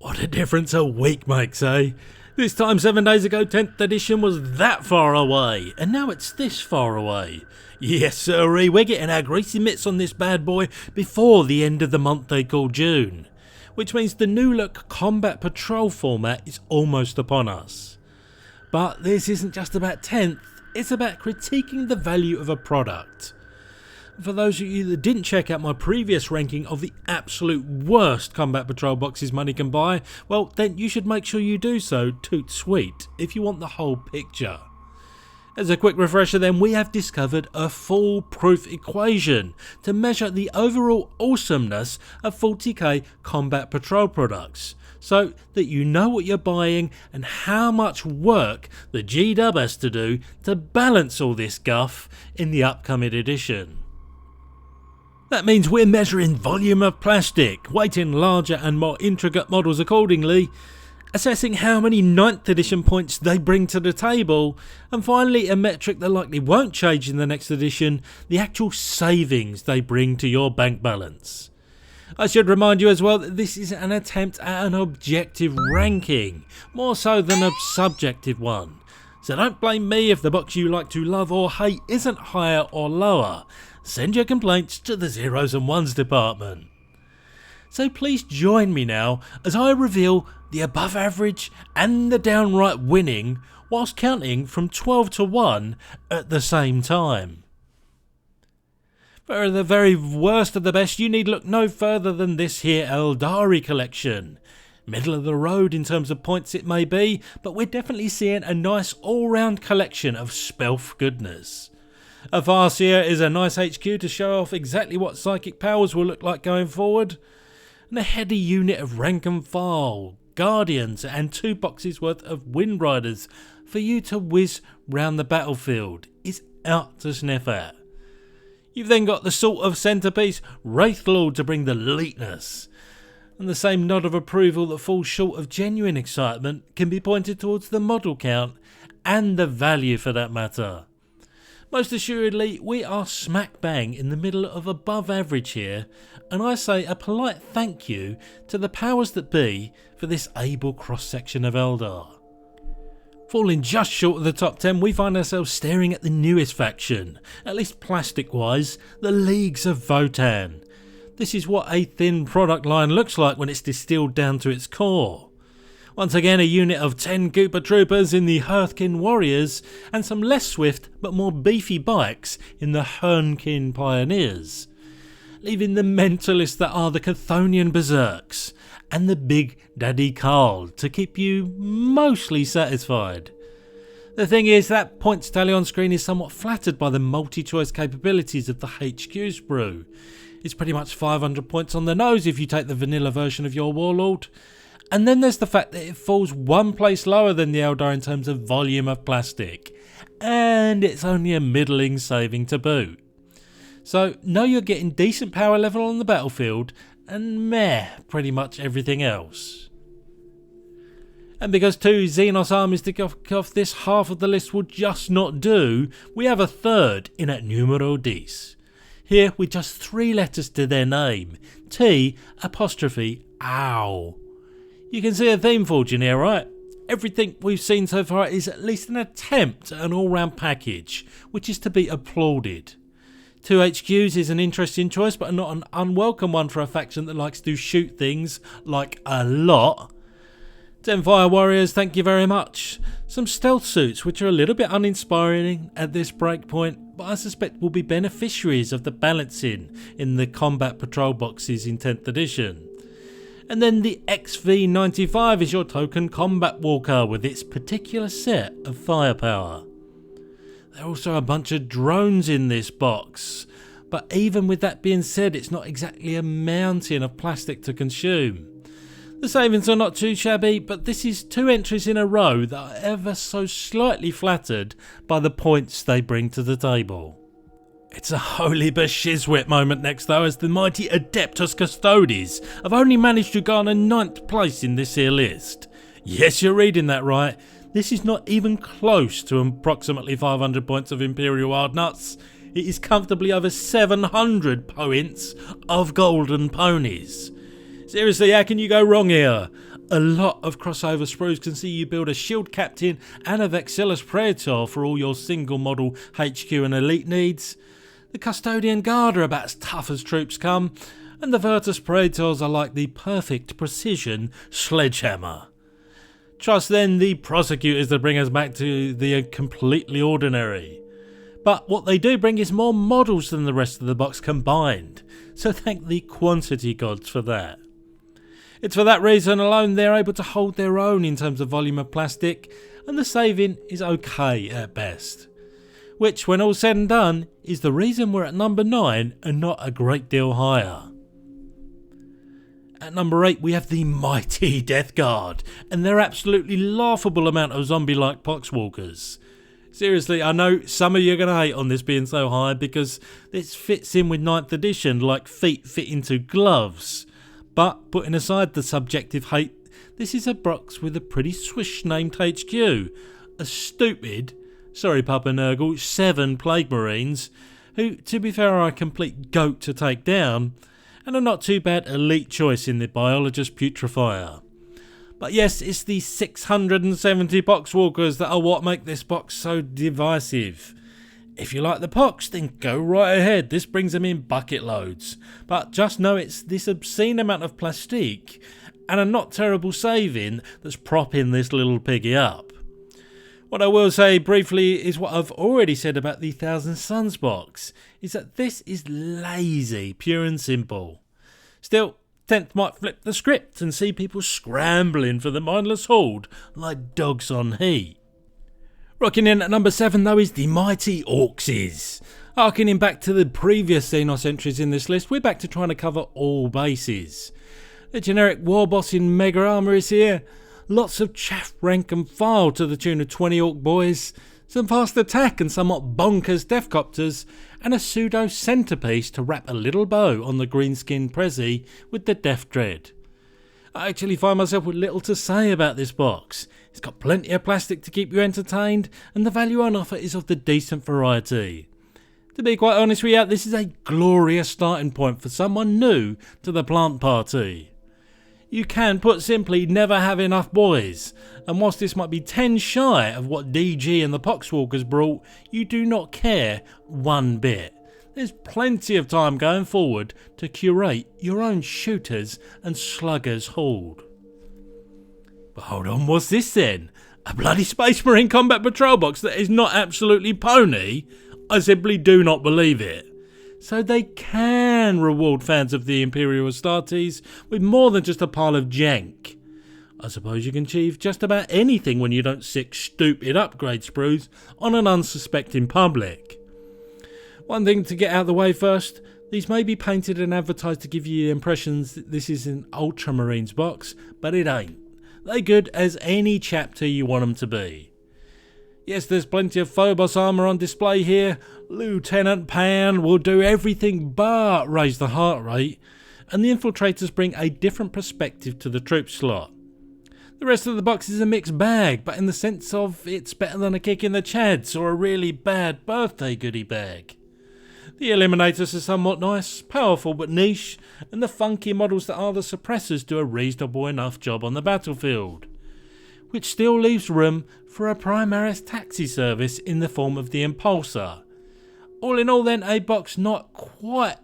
What a difference a week makes, eh? This time 7 days ago 10th edition was that far away, and now it's this far away. Yes sirree, we're getting our greasy mitts on this bad boy before the end of the month they call June, which means the new look combat patrol format is almost upon us. But this isn't just about 10th, it's about critiquing the value of a product. For those of you that didn't check out my previous ranking of the absolute worst combat patrol boxes money can buy, well then you should make sure you do so toot sweet if you want the whole picture. As a quick refresher then, we have discovered a foolproof equation to measure the overall awesomeness of 40k combat patrol products, so that you know what you're buying and how much work the G-Dub has to do to balance all this guff in the upcoming edition. That means we're measuring volume of plastic, weighting larger and more intricate models accordingly, assessing how many 9th edition points they bring to the table, and finally a metric that likely won't change in the next edition, the actual savings they bring to your bank balance. I should remind you as well that this is an attempt at an objective ranking, more so than a subjective one. So don't blame me if the box you like to love or hate isn't higher or lower. Send your complaints to the zeros and ones department. So please join me now as I reveal the above average and the downright winning, whilst counting from 12 to 1 at the same time. For the very worst of the best, you need look no further than this here Eldari collection. Middle of the road in terms of points it may be, but we're definitely seeing a nice all-round collection of spelf goodness. A Farseer is a nice HQ to show off exactly what psychic powers will look like going forward, and a heady unit of rank and file, guardians and 2 boxes worth of wind riders for you to whiz round the battlefield is out to sniff at. You've then got the sort of centrepiece Wraithlord to bring the leetness, and the same nod of approval that falls short of genuine excitement can be pointed towards the model count and the value for that matter. Most assuredly, we are smack bang in the middle of above average here, and I say a polite thank you to the powers that be for this able cross-section of Eldar. Falling just short of the top 10, we find ourselves staring at the newest faction, at least plastic-wise, the Leagues of Votann. This is what a thin product line looks like when it's distilled down to its core. Once again, a unit of 10 Cooper Troopers in the Hearthkin Warriors, and some less swift but more beefy bikes in the Hernkin Pioneers, leaving the mentalists that are the Chthonian Berserks and the Big Daddy Carl to keep you mostly satisfied. The thing is, that points tally on screen is somewhat flattered by the multi-choice capabilities of the HQ sprue. It's pretty much 500 points on the nose if you take the vanilla version of your Warlord. And then there's the fact that it falls one place lower than the Eldar in terms of volume of plastic, and it's only a middling saving to boot. So know you're getting decent power level on the battlefield, and meh pretty much everything else. And because 2 Xenos armies to kick off this half of the list will just not do, we have a third in at numero 10. Here with just 3 letters to their name, T''ow. You can see a theme forging here, right? Everything we've seen so far is at least an attempt at an all-round package, which is to be applauded. 2 HQs is an interesting choice, but not an unwelcome one for a faction that likes to shoot things like a lot. 10 Fire Warriors, thank you very much. Some stealth suits, which are a little bit uninspiring at this breakpoint, but I suspect will be beneficiaries of the balancing in the combat patrol boxes in 10th edition. And then the XV95 is your token combat walker with its particular set of firepower. There are also a bunch of drones in this box, but even with that being said, it's not exactly a mountain of plastic to consume. The savings are not too shabby, but this is 2 entries in a row that are ever so slightly flattered by the points they bring to the table. It's a holy beshizwit moment next though, as the mighty Adeptus Custodes have only managed to garner 9th place in this here list. Yes, you're reading that right. This is not even close to approximately 500 points of Imperial Hardnuts. It is comfortably over 700 points of Golden Ponies. Seriously, how can you go wrong here? A lot of crossover sprues can see you build a Shield Captain and a Vexillus Praetor for all your single model HQ and elite needs. The Custodian Guard are about as tough as troops come, and the Virtus Praetors are like the perfect precision sledgehammer. Trust then the prosecutors to bring us back to the completely ordinary. But what they do bring is more models than the rest of the box combined, so thank the quantity gods for that. It's for that reason alone they're able to hold their own in terms of volume of plastic, and the saving is okay at best. Which, when all said and done, is the reason we're at number 9 and not a great deal higher. At number 8 we have the mighty Death Guard, and their absolutely laughable amount of zombie-like poxwalkers. Seriously, I know some of you are going to hate on this being so high because this fits in with 9th edition like feet fit into gloves. But putting aside the subjective hate, this is a box with a pretty swish named HQ. A stupid, sorry Papa Nurgle, 7 Plague Marines, who to be fair are a complete goat to take down, and a not too bad elite choice in the Biologist Putrefier. But yes, it's the 670 Poxwalkers that are what make this box so divisive. If you like the pox, then go right ahead, this brings them in bucket loads. But just know it's this obscene amount of plastique and a not terrible saving that's propping this little piggy up. What I will say briefly is what I've already said about the Thousand Suns box, is that this is lazy, pure and simple. Still, 10th might flip the script and see people scrambling for the mindless horde like dogs on heat. Rocking in at number 7 though is the mighty Orcses. Harkening back to the previous Xenos entries in this list, we're back to trying to cover all bases. The generic war boss in Mega Armour is here, lots of chaff rank and file to the tune of 20 Orc boys, some fast attack and somewhat bonkers Deathcopters, and a pseudo centrepiece to wrap a little bow on the green-skinned Prezi with the Death Dread. I actually find myself with little to say about this box. It's got plenty of plastic to keep you entertained, and the value on offer is of the decent variety. To be quite honest with you, this is a glorious starting point for someone new to the plant party. You can, put simply, never have enough boys, and whilst this might be 10 shy of what DG and the Poxwalkers brought, you do not care one bit. There's plenty of time going forward to curate your own shooters and sluggers horde. But hold on, what's this then? A bloody Space Marine Combat Patrol box that is not absolutely pony? I simply do not believe it. So they can reward fans of the Imperial Astartes with more than just a pile of jank. I suppose you can achieve just about anything when you don't sick stupid upgrade sprues on an unsuspecting public. One thing to get out of the way first, these may be painted and advertised to give you the impressions that this is an Ultramarines box, but it ain't. They're good as any chapter you want them to be. Yes, there's plenty of Phobos armour on display here. Lieutenant Pan will do everything but raise the heart rate, and the Infiltrators bring a different perspective to the troop slot. The rest of the box is a mixed bag, but in the sense of it's better than a kick in the chads or a really bad birthday goodie bag. The Eliminators are somewhat nice, powerful but niche, and the funky models that are the Suppressors do a reasonable enough job on the battlefield, which still leaves room for a Primaris taxi service in the form of the Impulsor. All in all then, a box not quite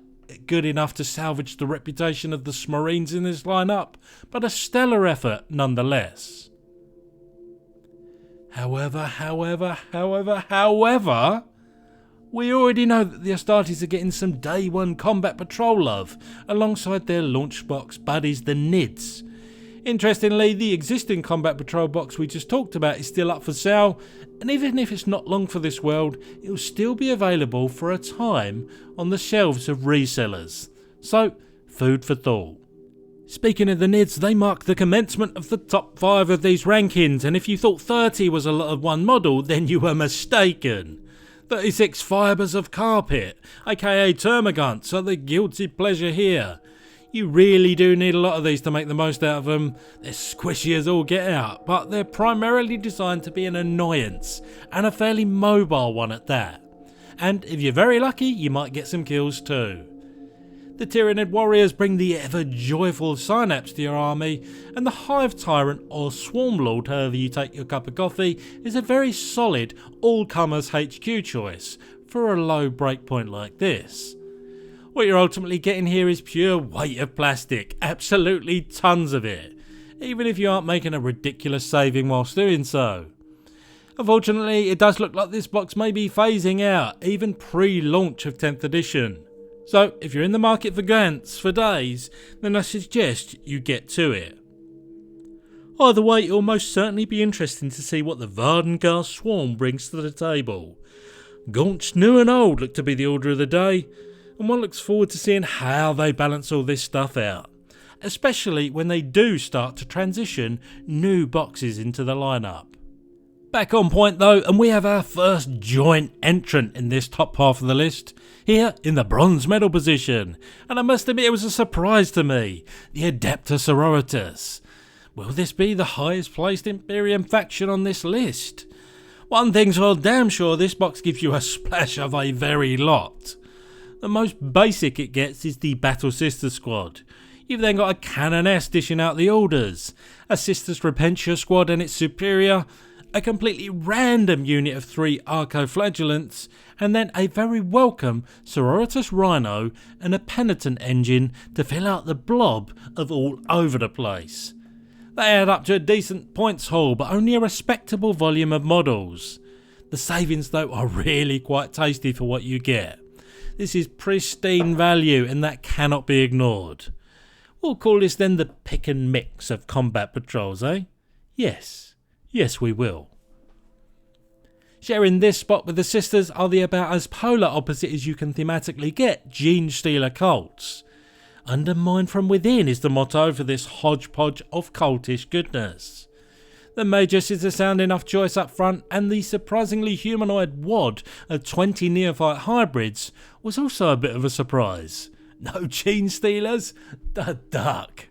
good enough to salvage the reputation of the Marines in this lineup, but a stellar effort nonetheless. However, we already know that the Astartes are getting some day one combat patrol love alongside their launch box buddies, the Nids. Interestingly, the existing combat patrol box we just talked about is still up for sale, and even if it's not long for this world, it will still be available for a time on the shelves of resellers. So, food for thought. Speaking of the Nids, they mark the commencement of the top 5 of these rankings, and if you thought 30 was a lot of one model, then you were mistaken. 36 fibres of carpet, aka termagants, are the guilty pleasure here. You really do need a lot of these to make the most out of them. They're squishy as all get out, but they're primarily designed to be an annoyance, and a fairly mobile one at that. And if you're very lucky, you might get some kills too. The Tyranid warriors bring the ever joyful Synapse to your army, and the Hive Tyrant or Swarm Lord, however you take your cup of coffee, is a very solid all-comers HQ choice for a low breakpoint like this. What you're ultimately getting here is pure weight of plastic, absolutely tons of it, even if you aren't making a ridiculous saving whilst doing so. Unfortunately, it does look like this box may be phasing out, even pre-launch of 10th edition. So, if you're in the market for Gants for days, then I suggest you get to it. Either way, it'll most certainly be interesting to see what the Vardengar Swarm brings to the table. Gaunts new and old look to be the order of the day, and one looks forward to seeing how they balance all this stuff out, especially when they do start to transition new boxes into the lineup. Back on point though, and we have our first joint entrant in this top half of the list, here in the bronze medal position, and I must admit it was a surprise to me, the Adeptus Sororitas. Will this be the highest placed Imperium faction on this list? One thing's well damn sure, this box gives you a splash of a very lot. The most basic it gets is the Battle Sister Squad. You've then got a Canoness dishing out the orders, a Sisters Repentia squad and its superior, a completely random unit of 3 Arco-Flagellants, and then a very welcome Sororitas Rhino and a Penitent engine to fill out the blob of all over the place. They add up to a decent points haul, but only a respectable volume of models. The savings though are really quite tasty for what you get. This is pristine value and that cannot be ignored. We'll call this then the pick and mix of combat patrols, eh? Yes, we will. Sharing this spot with the sisters are the about as polar opposite as you can thematically get Gene Stealer cults. Undermine from within is the motto for this hodgepodge of cultish goodness. The Major Sister sound enough choice up front, and the surprisingly humanoid wad of 20 neophyte hybrids was also a bit of a surprise. No Gene Stealers? The duck.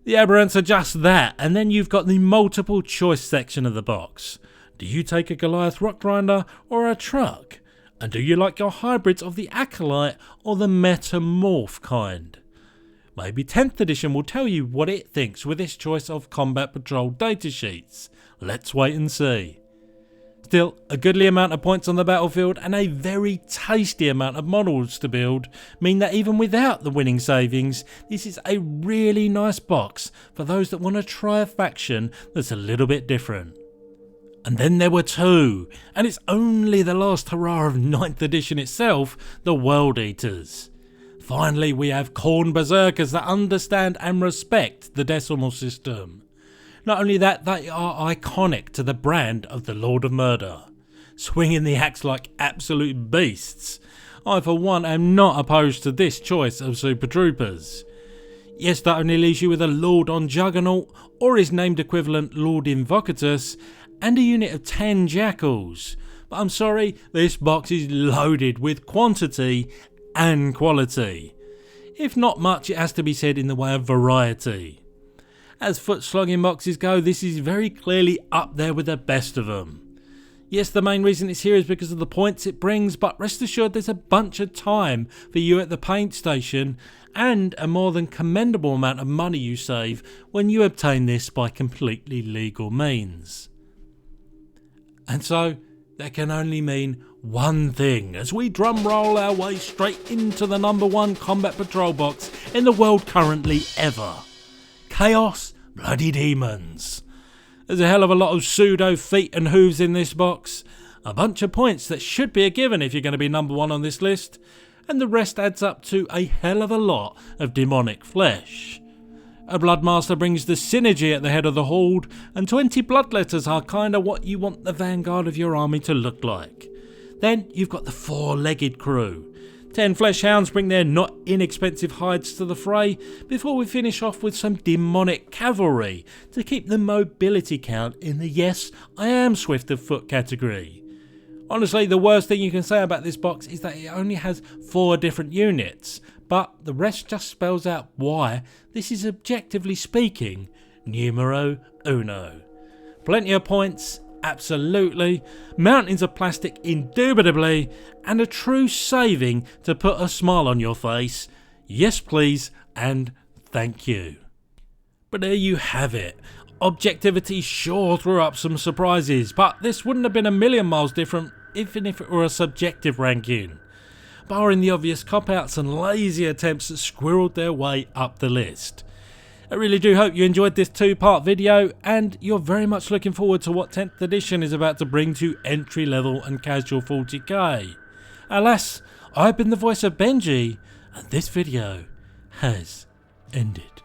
The aberrants are just that, and then you've got the multiple choice section of the box. Do you take a Goliath Rock Grinder or a truck? And do you like your hybrids of the Acolyte or the Metamorph kind? Maybe 10th edition will tell you what it thinks with its choice of combat patrol datasheets. Let's wait and see. Still, a goodly amount of points on the battlefield and a very tasty amount of models to build mean that even without the winning savings, this is a really nice box for those that want to try a faction that's a little bit different. And then there were 2, and it's only the last hurrah of 9th edition itself, the World Eaters. Finally, we have Khorne Berserkers that understand and respect the decimal system. Not only that, they are iconic to the brand of the Lord of Murder, swinging the axe like absolute beasts. I for one am not opposed to this choice of Super Troopers. Yes, that only leaves you with a Lord on Juggernaut, or his named equivalent Lord Invocatus, and a unit of 10 Jackals. But I'm sorry, this box is loaded with quantity and quality. If not much, it has to be said in the way of variety. As foot slogging boxes go, this is very clearly up there with the best of them. Yes, the main reason it's here is because of the points it brings, but rest assured there's a bunch of time for you at the paint station and a more than commendable amount of money you save when you obtain this by completely legal means. And so, that can only mean one thing as we drum roll our way straight into the number 1 combat patrol box in the world currently ever. Chaos Bloody Demons. There's a hell of a lot of pseudo feet and hooves in this box, a bunch of points that should be a given if you're going to be number 1 on this list, and the rest adds up to a hell of a lot of demonic flesh. A Bloodmaster brings the synergy at the head of the horde, and 20 Bloodletters are kinda what you want the vanguard of your army to look like. Then you've got the 4-legged crew. 10 Flesh Hounds bring their not inexpensive hides to the fray, before we finish off with some demonic cavalry to keep the mobility count in the yes, I am swift of foot category. Honestly, the worst thing you can say about this box is that it only has 4 different units, but the rest just spells out why this is, objectively speaking, numero uno. Plenty of points, absolutely, mountains of plastic indubitably, and a true saving to put a smile on your face. Yes please and thank you. But there you have it. Objectivity sure threw up some surprises, but this wouldn't have been a million miles different even if it were a subjective ranking, barring the obvious cop-outs and lazy attempts that squirreled their way up the list. I really do hope you enjoyed this two-part video and you're very much looking forward to what 10th edition is about to bring to entry level and casual 40k. Alas, I've been the voice of Benji and this video has ended.